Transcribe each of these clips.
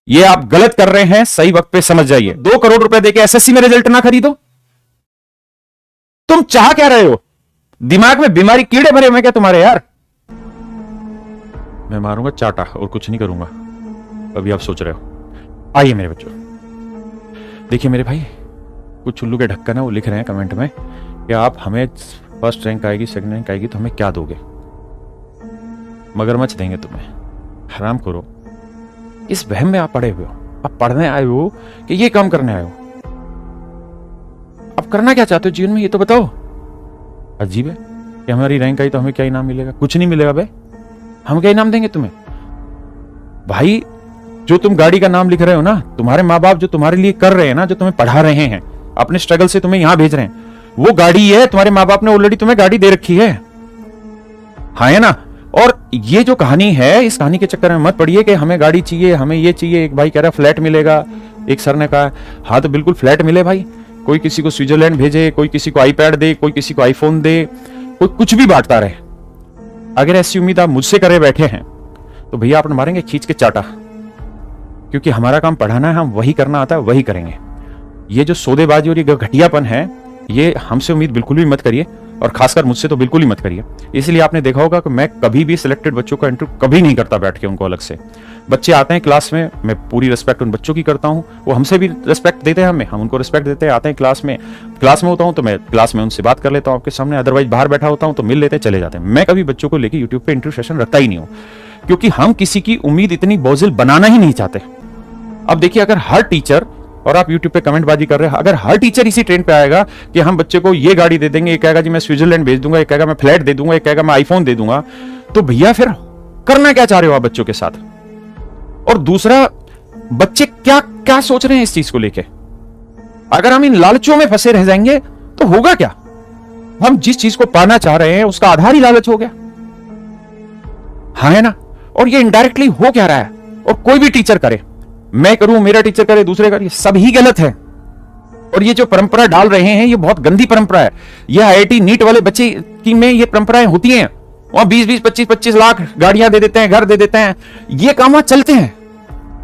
ये आप गलत कर रहे हैं, सही वक्त पे समझ जाइए। 2 करोड़ रुपए देके एसएससी में रिजल्ट ना खरीदो। तुम चाह क्या रहे हो? दिमाग में बीमारी कीड़े भरे हुए क्या तुम्हारे यार? मैं मारूंगा चाटा और कुछ नहीं करूंगा। अभी आप सोच रहे हो। आइए मेरे बच्चों, देखिए मेरे भाई, कुछ उल्लू के ढक्कन है वो लिख रहे हैं कमेंट में कि आप हमें फर्स्ट रैंक आएगी, सेकंड रैंक आएगी तो हमें क्या दोगे? मगरमच्छ देंगे तुम्हें। हराम करो, इस वहम में आप पड़े हुए हो। आप पढ़ने आए हो कि ये काम करने आए हो? आप करना क्या चाहते हो जीवन में, ये तो बताओ। अजीब है कि हमारी रैंक आई तो हमें क्या इनाम मिलेगा? कुछ नहीं मिलेगा बे। हम क्या इनाम देंगे तुम्हें? भाई जो तुम गाड़ी का नाम लिख रहे हो ना, तुम्हारे माँ बाप जो तुम्हारे लिए कर रहे हैं ना, जो तुम्हें पढ़ा रहे हैं, अपने स्ट्रगल से तुम्हें यहां भेज रहे हैं, वो गाड़ी है। तुम्हारे माँ बाप ने ऑलरेडी तुम्हें गाड़ी दे रखी है। हाँ है ना? और ये जो कहानी है, इस कहानी के चक्कर में मत पड़िए कि हमें गाड़ी चाहिए, हमें ये चाहिए। एक भाई कह रहा है फ्लैट मिलेगा, एक सर ने कहा हाँ तो बिल्कुल फ्लैट मिले भाई। कोई किसी को स्विट्जरलैंड भेजे, कोई किसी को आईपैड दे, कोई किसी को आईफोन दे, कोई कुछ भी बांटता रहे। अगर ऐसी उम्मीद आप मुझसे करे बैठे हैं तो भैया आप मारेंगे खींच के चाटा, क्योंकि हमारा काम पढ़ाना है, हम वही करना आता है, वही करेंगे। ये जो सौदेबाजी और ये घटियापन है, ये हमसे उम्मीद बिल्कुल भी मत करिए, और खासकर मुझसे तो बिल्कुल ही मत करिए। इसलिए आपने देखा होगा कि मैं कभी भी सिलेक्टेड बच्चों का इंटरव्यू कभी नहीं करता बैठ के उनको अलग से। बच्चे आते हैं क्लास में, मैं पूरी रिस्पेक्ट उन बच्चों की करता हूं, वो हमसे भी रिस्पेक्ट देते हैं, हम उनको रिस्पेक्ट देते हैं। आते हैं क्लास में होता हूं तो मैं क्लास में उनसे बात कर लेता हूं आपके सामने, अदरवाइज बाहर बैठा होता हूं तो मिल लेते चले जाते हैं। मैं कभी बच्चों को लेकर यूट्यूब पे इंटरव्यू सेशन रखता ही नहीं हूं, क्योंकि हम किसी की उम्मीद इतनी बोझिल बनाना ही नहीं चाहते। अब देखिए, अगर हर टीचर, और आप YouTube पे कमेंट बाजी कर रहे हैं, अगर हर टीचर इसी ट्रेंड पे आएगा कि हम बच्चे को ये गाड़ी दे देंगे, एक कहेगा जी मैं स्विट्जरलैंड भेज दूंगा, एक कहेगा मैं फ्लैट दे दूंगा, एक कहेगा मैं आईफोन दे दूंगा, तो भैया फिर करना क्या चाह रहे हो आप बच्चों के साथ? और दूसरा, बच्चे क्या क्या सोच रहे हैं इस चीज को लेके? अगर हम इन लालचों में फंसे रह जाएंगे तो होगा क्या? हम जिस चीज को पाना चाह रहे हैं उसका आधार ही लालच हो गया। हाँ है ना? और ये इनडायरेक्टली हो क्या रहा है? और कोई भी टीचर करे, मैं करूं, मेरा टीचर करे, दूसरे करे, सब ही गलत है। और ये जो परंपरा डाल रहे हैं, ये बहुत गंदी परंपरा है। ये आईआईटी नीट वाले बच्चे की में ये परंपराएं होती हैं। वहां 20-20, 25-25 लाख गाड़ियां दे देते हैं, घर दे देते हैं। ये काम वहां चलते हैं।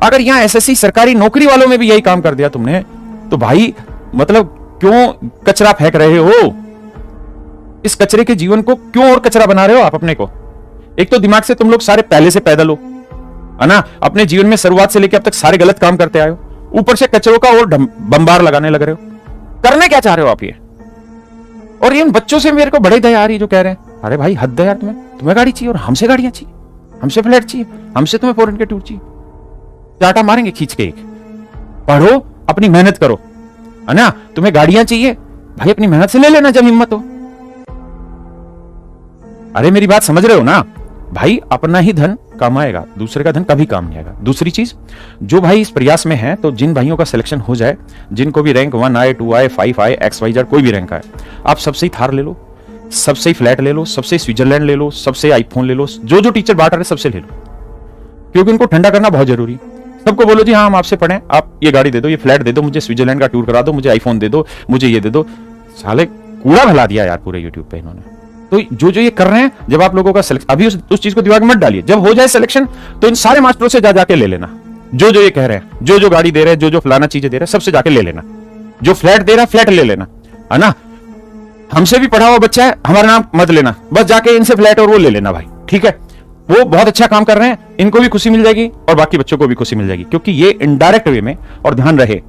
अगर यहां एसएससी सरकारी नौकरी वालों में भी यही काम कर दिया तुमने, तो भाई मतलब क्यों कचरा फेंक रहे हो? इस कचरे के जीवन को क्यों और कचरा बना रहे हो आप अपने को? एक तो दिमाग से तुम लोग सारे पहले से पैदल हो, है ना? अपने जीवन में शुरुआत से लेकर अब तक सारे गलत काम करते आए हो, ऊपर से कचरों का और बंबार लगाने लग रहे हो। करने क्या चाह रहे हो आप ये? और इन बच्चों से मेरे को बड़े दया आ रही जो कह रहे हैं अरे भाई हद है यार, तुम्हें गाड़ी चाहिए और हमसे गाड़ियां चाहिए, हमसे फ्लैट चाहिए, हमसे तुम्हें फॉरेन के टूर चाहिए। चाटा मारेंगे खींच के एक। पढ़ो, अपनी मेहनत करो, है ना? तुम्हें गाड़ियां चाहिए भाई, अपनी मेहनत से ले लेना जब हिम्मत हो। अरे मेरी बात समझ रहे हो ना भाई? अपना ही धन काम आएगा, दूसरे का धन कभी काम नहीं आएगा। दूसरी चीज, जो भाई इस प्रयास में है, तो जिन भाइयों का सिलेक्शन हो जाए, जिनको भी रैंक 1 आए, 2 आए, 5 आए, XYZ कोई भी रैंक आए, आप सबसे ही थार ले लो, सबसे ही फ्लैट ले लो, सबसे स्विट्जरलैंड ले लो, सबसे आईफोन ले लो, जो जो टीचर बांट रहे सबसे ले लो, क्योंकि उनको ठंडा करना बहुत जरूरी है। सबको बोलो जी हाँ हम आपसे पढ़े, आप ये गाड़ी दे दो, ये फ्लैट दे दो, मुझे स्विट्जरलैंड का टूर करा दो, मुझे आईफोन दे दो, मुझे ये दे दो। साले कूड़ा भला दिया यार पूरे यूट्यूब पे इन्होंने। तो जो जो ये कर रहे हैं, जब आप लोगों का सिलेक्शन, अभी उस चीज को दिमाग में मत डालिए, जब हो जाए सिलेक्शन तो इन सारे मास्टरों से जाके ले लेना, जो जो ये कह रहे हैं, जो जो गाड़ी दे रहे हैं, जो जो फलाना चीजें दे रहे हैं, सबसे जाके ले लेना। जो फ्लैट दे रहा है फ्लैट ले लेना, है ना? हमसे भी पढ़ा हुआ बच्चा है, हमारा नाम मत लेना, बस जाके इनसे फ्लैट और वो ले लेना भाई, ठीक है? वो बहुत अच्छा काम कर रहे हैं, इनको भी खुशी मिल जाएगी और बाकी बच्चों को भी खुशी मिल जाएगी, क्योंकि ये इनडायरेक्ट वे में। और ध्यान रहे,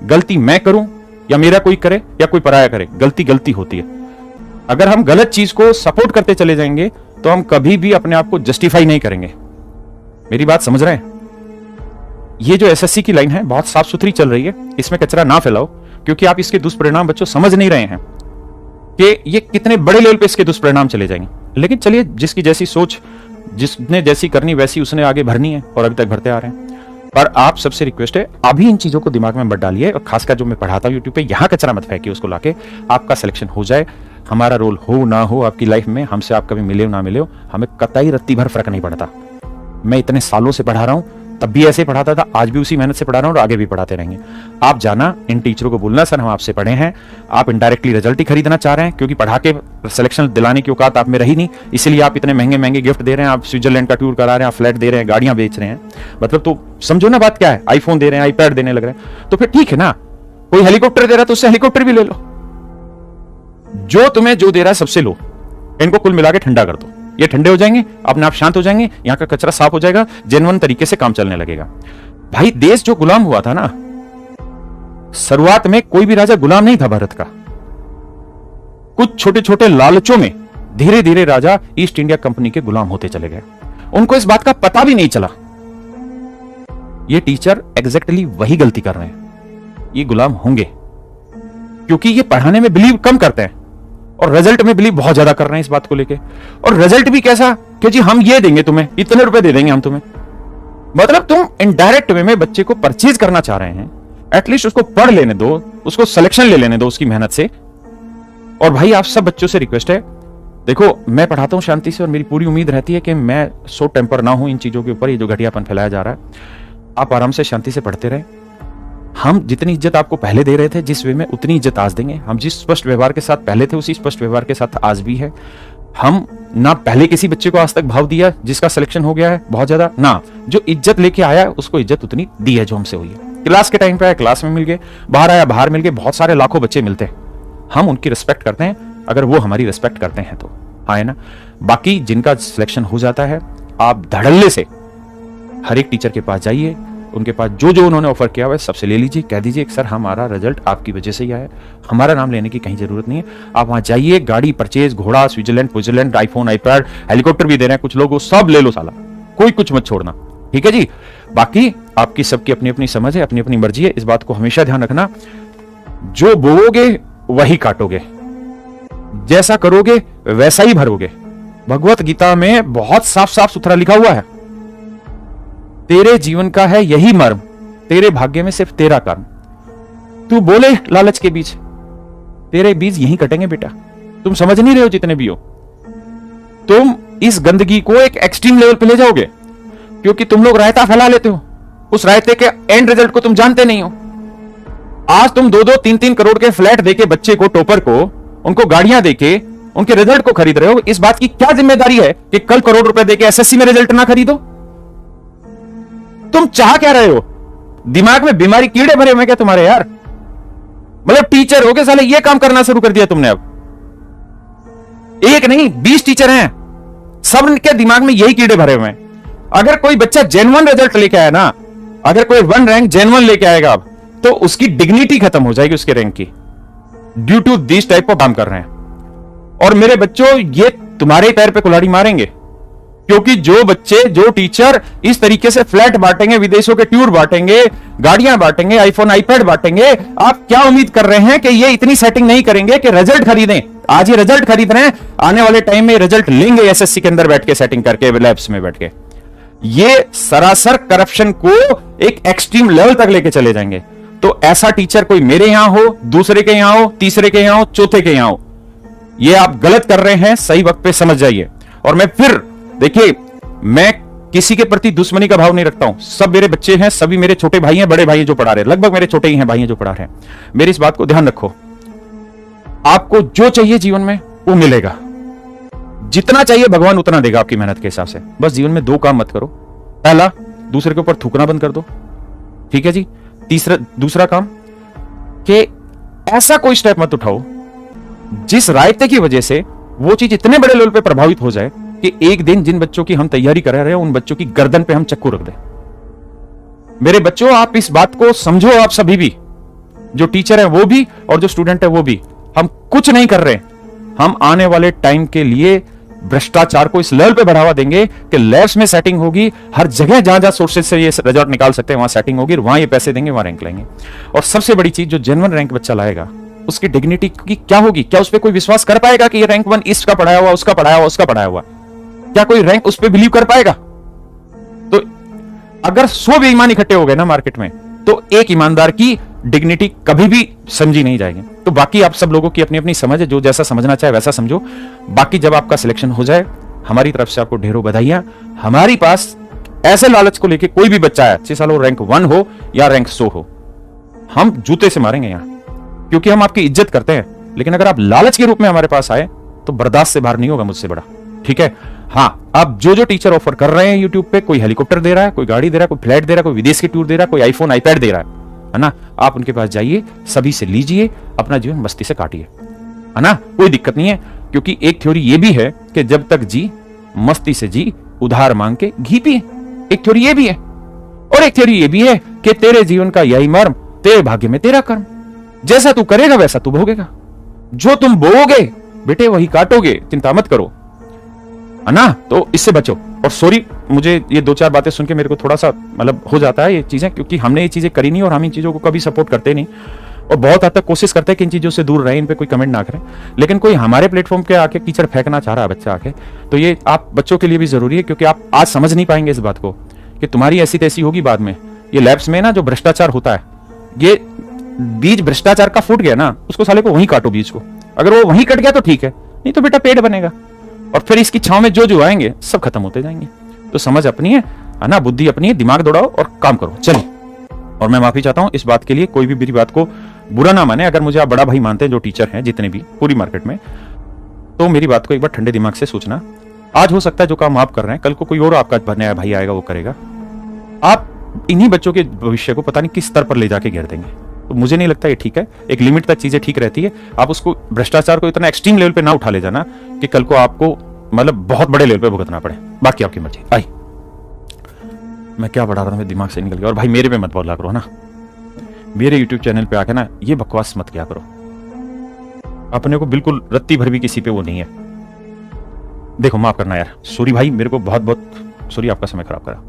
गलती मैं करूं या मेरा कोई करे या कोई पराया करे, गलती गलती होती है। अगर हम गलत चीज को सपोर्ट करते चले जाएंगे तो हम कभी भी अपने आप को जस्टिफाई नहीं करेंगे। मेरी बात समझ रहे हैं? ये जो एसएससी की लाइन है बहुत साफ सुथरी चल रही है, इसमें कचरा ना फैलाओ, क्योंकि आप इसके दुष्परिणाम बच्चों समझ नहीं रहे हैं कि ये कितने बड़े लेवल पे इसके दुष्परिणाम चले जाएंगे। लेकिन चलिए, जिसकी जैसी सोच, जिसने जैसी करनी वैसी उसने आगे भरनी है, और अभी तक भरते आ रहे हैं। पर आप सबसे रिक्वेस्ट है, अभी इन चीजों को दिमाग में मत डालिए, और खासकर जो मैं पढ़ाता हूं यूट्यूब पे, यहां कचरा मत फेंकिए, उसको लाके आपका सिलेक्शन हो जाए। हमारा रोल हो ना हो आपकी लाइफ में, हमसे आप कभी मिले हो ना मिले हो, हमें कतई रत्ती भर फर्क नहीं पड़ता। मैं इतने सालों से पढ़ा रहा हूं, तब भी ऐसे पढ़ाता था, आज भी उसी मेहनत से पढ़ा रहा हूं और आगे भी पढ़ाते रहेंगे। आप जाना इन टीचरों को बोलना, सर हम आपसे पढ़े हैं, आप इनडायरेक्टली रिजल्ट ही खरीदना चाह रहे हैं, क्योंकि पढ़ा के सिलेक्शन दिलाने की औकात आप में रही नहीं, इसलिए आप इतने महंगे महंगे गिफ्ट दे रहे हैं, आप स्विट्जरलैंड का टूर करा रहे हैं, आप फ्लैट दे रहे हैं, गाड़ियां बेच रहे हैं, मतलब तो समझो ना बात क्या है, आईफोन दे रहे हैं, आईपैड देने लग रहे हैं, तो फिर ठीक है ना, कोई हेलीकॉप्टर दे रहा है तो उससे हेलीकॉप्टर भी ले लो, जो तुम्हें जो दे रहा है सबसे लो, इनको कुल मिला के ठंडा कर दो, ये ठंडे हो जाएंगे, अपने आप शांत हो जाएंगे, यहां का कचरा साफ हो जाएगा, जेन्युइन तरीके से काम चलने लगेगा। भाई देश जो गुलाम हुआ था ना, शुरुआत में कोई भी राजा गुलाम नहीं था भारत का, कुछ छोटे छोटे लालचों में धीरे धीरे राजा ईस्ट इंडिया कंपनी के गुलाम होते चले गए, उनको इस बात का पता भी नहीं चला। ये टीचर एग्जैक्टली वही गलती कर रहे हैं, ये गुलाम होंगे क्योंकि ये पढ़ाने में बिलीव कम करते हैं और रिजल्ट में बिलीव बहुत ज्यादा कर रहे हैं इस बात को लेके। और रिजल्ट भी कैसा कि जी हम ये देंगे तुम्हें, इतने रुपए दे देंगे हम तुम्हें, मतलब तुम इनडायरेक्ट वे में बच्चे को परचेज करना चाह रहे हैं, एटलीस्ट उसको पढ़ लेने दो, उसको सिलेक्शन ले लेने दो उसकी मेहनत से। और भाई आप सब बच्चों से रिक्वेस्ट है, देखो मैं पढ़ाता हूं शांति से और मेरी पूरी उम्मीद रहती है कि मैं सो टेम्पर ना हूं इन चीजों के ऊपर, ये जो घटियापन फैलाया जा रहा है, आप आराम से शांति से पढ़ते रहे। हम जितनी इज्जत आपको पहले दे रहे थे जिस वे में, उतनी इज्जत आज देंगे। हम जिस स्पष्ट व्यवहार के साथ पहले थे उसी स्पष्ट व्यवहार के साथ आज भी है। हम ना पहले किसी बच्चे को आज तक भाव दिया जिसका सिलेक्शन हो गया है बहुत ज्यादा, ना जो इज्जत लेके आया उसको इज्जत उतनी दी है जो हमसे हुई है। क्लास के टाइम पे आया क्लास में मिल गए, बाहर आया बाहर मिल गए, बहुत सारे लाखों बच्चे मिलते हैं, हम उनकी रिस्पेक्ट करते हैं अगर वो हमारी रिस्पेक्ट करते हैं तो, हाँ है ना। बाकी जिनका सिलेक्शन हो जाता है, आप धड़ल्ले से हर एक टीचर के पास जाइए, उनके पास जो जो उन्होंने ऑफर किया हुआ है सबसे ले लीजिए, कह दीजिए सर हमारा रिजल्ट आपकी वजह से ही आया है, हमारा नाम लेने की कहीं जरूरत नहीं है। आप वहां जाइए, गाड़ी परचेज, घोड़ा, स्विट्जरलैंड, आईफोन, आईपैड, हेलीकॉप्टर भी दे रहे हैं कुछ लोग, वो सब ले लो साला, कोई कुछ मत छोड़ना, ठीक है जी। बाकी आपकी सबकी अपनी अपनी समझ है, अपनी अपनी मर्जी है, इस बात को हमेशा ध्यान रखना, जो बोओगे वही काटोगे, जैसा करोगे वैसा ही भरोगे। भगवत गीता में बहुत साफ साफ सुथरा लिखा हुआ है, तेरे जीवन का है यही मर्म, तेरे भाग्य में सिर्फ तेरा कर्म। तू बोले लालच के बीज, तेरे बीज यहीं कटेंगे बेटा, तुम समझ नहीं रहे हो जितने भी हो। तुम इस गंदगी को एक एक्सट्रीम लेवल पे ले जाओगे क्योंकि तुम लोग रायता फैला लेते हो, उस रायते के एंड रिजल्ट को तुम जानते नहीं हो। आज तुम 2-2, 3-3 करोड़ के फ्लैट देके बच्चे को, टॉपर को, उनको गाड़ियां देके उनके रिजल्ट को खरीद रहे हो, इस बात की क्या जिम्मेदारी है कि कल करोड़ रुपए देके एसएससी में रिजल्ट ना खरीदो? तुम चाह क्या रहे हो? दिमाग में बीमारी कीड़े भरे हुए क्या तुम्हारे यार? मतलब टीचर हो के साले ये काम करना शुरू कर दिया तुमने। अब एक नहीं 20 टीचर हैं, सब के दिमाग में यही कीड़े भरे हुए हैं। अगर कोई बच्चा जेन्युइन रिजल्ट लेके आया ना, अगर कोई 1 रैंक जेन्युइन लेके आएगा अब, तो उसकी डिग्निटी खत्म हो जाएगी उसके रैंक की, due to this type of काम कर रहे हैं। और मेरे बच्चों ये तुम्हारे पैर पे कुल्हाड़ी मारेंगे, क्योंकि जो बच्चे, जो टीचर इस तरीके से फ्लैट बांटेंगे, विदेशों के टूर बांटेंगे, गाड़ियां बांटेंगे, आईफोन, आईपैड बांटेंगे, आप क्या उम्मीद कर रहे हैं कि ये इतनी सेटिंग नहीं करेंगे कि रिजल्ट खरीदें? आज ये रिजल्ट खरीद रहे हैं, आने वाले टाइम में रिजल्ट लेंगे एसएससी के अंदर बैठ के, सेटिंग करके, लैब्स में बैठ के। ये सरासर करप्शन को एक एक्सट्रीम लेवल तक लेके चले जाएंगे। तो ऐसा टीचर कोई मेरे यहां हो, दूसरे के यहां हो, तीसरे के यहां हो, चौथे के यहां हो, ये आप गलत कर रहे हैं, सही वक्त पे समझ जाइए। और मैं फिर देखिए, मैं किसी के प्रति दुश्मनी का भाव नहीं रखता हूं, सब मेरे बच्चे हैं, सभी मेरे छोटे भाई हैं, बड़े भाई हैं जो पढ़ा रहे हैं, लगभग मेरे छोटे ही हैं भाई हैं जो पढ़ा रहे हैं। मेरी इस बात को ध्यान रखो, आपको जो चाहिए जीवन में वो मिलेगा, जितना चाहिए भगवान उतना देगा आपकी मेहनत के हिसाब से। बस जीवन में 2 काम मत करो, पहला दूसरे के ऊपर थूकना बंद कर दो, ठीक है जी। दूसरा काम कि ऐसा कोई स्टेप मत उठाओ जिस रायते की वजह से वो चीज इतने बड़े लेवल पे प्रभावित हो जाए कि एक दिन जिन बच्चों की हम तैयारी कर रहे हैं उन बच्चों की गर्दन पे हम चक्कू रख दें। मेरे बच्चों आप इस बात को समझो, आप सभी भी, जो टीचर है वो भी और जो स्टूडेंट है वो भी, हम कुछ नहीं कर रहे, हम आने वाले टाइम के लिए भ्रष्टाचार को इस लेवल पे बढ़ावा देंगे कि लैब्स में सेटिंग होगी, हर जगह जहां जहां सोर्सेज से ये रिजल्ट निकाल सकते हैं वहां सेटिंग होगी, वहां ये पैसे देंगे, वहां रैंक लाएंगे। और सबसे बड़ी चीज, जो जेन्युइन रैंक बच्चा लाएगा उसकी डिग्निटी की क्या होगी? क्या उस पर कोई विश्वास कर पाएगा कि ये रैंक 1 इसका पढ़ाया हुआ, उसका पढ़ाया हुआ, उसका पढ़ाया हुआ? क्या कोई रैंक उस पर बिलीव कर पाएगा? तो अगर 100 बेईमान इकट्ठे हो गए ना मार्केट में, तो एक ईमानदार की डिग्निटी कभी भी समझी नहीं जाएगी। तो बाकी आप सब लोगों की अपनी अपनी समझ है, जो जैसा समझना चाहे वैसा समझो। बाकी जब आपका सिलेक्शन हो जाए, हमारी तरफ से आपको ढेरों बधाइयां। हमारी पास ऐसे लालच को लेके कोई भी बच्चा है 6 साल हो, रैंक 1 हो या रैंक 100 हो, हम जूते से मारेंगे यहां, क्योंकि हम आपकी इज्जत करते हैं। लेकिन अगर आप लालच के रूप में हमारे पास आए तो बर्दाश्त से बाहर नहीं होगा मुझसे बड़ा, ठीक है। हाँ, अब जो टीचर ऑफर कर रहे हैं यूट्यूब पे, कोई हेलीकॉप्टर दे रहा है, कोई गाड़ी दे रहा है, कोई फ्लैट दे रहा है, कोई विदेश की टूर दे रहा है, कोई आईफोन आईपैड दे रहा है ना, आप उनके पास जाइए, सभी से लीजिए, अपना जीवन मस्ती से काटिए, है ना, कोई दिक्कत नहीं है। क्योंकि एक थ्योरी ये भी है कि जब तक जी मस्ती से जी, उधार मांग के घी पिए, एक थ्योरी ये भी है। और एक थ्योरी ये भी है कि तेरे जीवन का यही मर्म, तेरे भाग्य में तेरा कर्म, जैसा तू करेगा वैसा तू भोगेगा, जो तुम बोओगे बेटे वही काटोगे, चिंता मत करो, है ना। तो इससे बचो। और सॉरी, मुझे ये 2-4 बातें सुन के मेरे को थोड़ा सा मतलब हो जाता है ये चीजें, क्योंकि हमने ये चीजें करी नहीं और हम इन चीजों को कभी सपोर्ट करते नहीं, और बहुत हद तक कोशिश करते हैं कि इन चीजों से दूर रहे, इन पे कोई कमेंट ना करें। लेकिन कोई हमारे प्लेटफॉर्म पे आके कीचड़ फेंकना चाह रहा है बच्चा आके, तो ये आप बच्चों के लिए भी जरूरी है, क्योंकि आप आज समझ नहीं पाएंगे इस बात को कि तुम्हारी ऐसी तैसी होगी बाद में। ये लैब्स में ना जो भ्रष्टाचार होता है, ये बीज भ्रष्टाचार का फूट गया ना, उसको साले को वहीं काटो बीज को, अगर वो वहीं कट गया तो ठीक है, नहीं तो बेटा पेड़ बनेगा, और फिर इसकी छांव में जो आएंगे सब खत्म होते जाएंगे। तो समझ अपनी है ना, बुद्धि अपनी है, दिमाग दौड़ाओ और काम करो। चलिए, और मैं माफी चाहता हूं इस बात के लिए, कोई भी मेरी बात को बुरा ना माने। अगर मुझे आप बड़ा भाई मानते हैं, जो टीचर हैं जितने भी पूरी मार्केट में, तो मेरी बात को एक बार ठंडे दिमाग से सोचना। आज हो सकता है जो काम आप कर रहे हैं, कल को कोई और आपका नया भाई आएगा वो करेगा। आप इन्हीं बच्चों के भविष्य को पता नहीं किस स्तर पर ले जाके घेर देंगे। तो मुझे नहीं लगता ये ठीक है। एक लिमिट तक चीजें ठीक रहती है, आप उसको भ्रष्टाचार को इतना एक्सट्रीम लेवल पे ना उठा ले जाना कि कल को आपको मतलब बहुत बड़े लेवल पे भुगतना पड़े। बाकी आपकी मर्जी। आई, मैं क्या बढ़ा रहा हूं, मेरे दिमाग से निकल गया। और भाई मेरे पे मत बोला करो ना, मेरे YouTube चैनल पे आके ना ये बकवास मत किया करो, अपने को बिल्कुल रत्ती भर भी किसी पे वो नहीं है। देखो माफ करना यार, सॉरी भाई, मेरे को बहुत बहुत सॉरी, आपका समय खराब करा।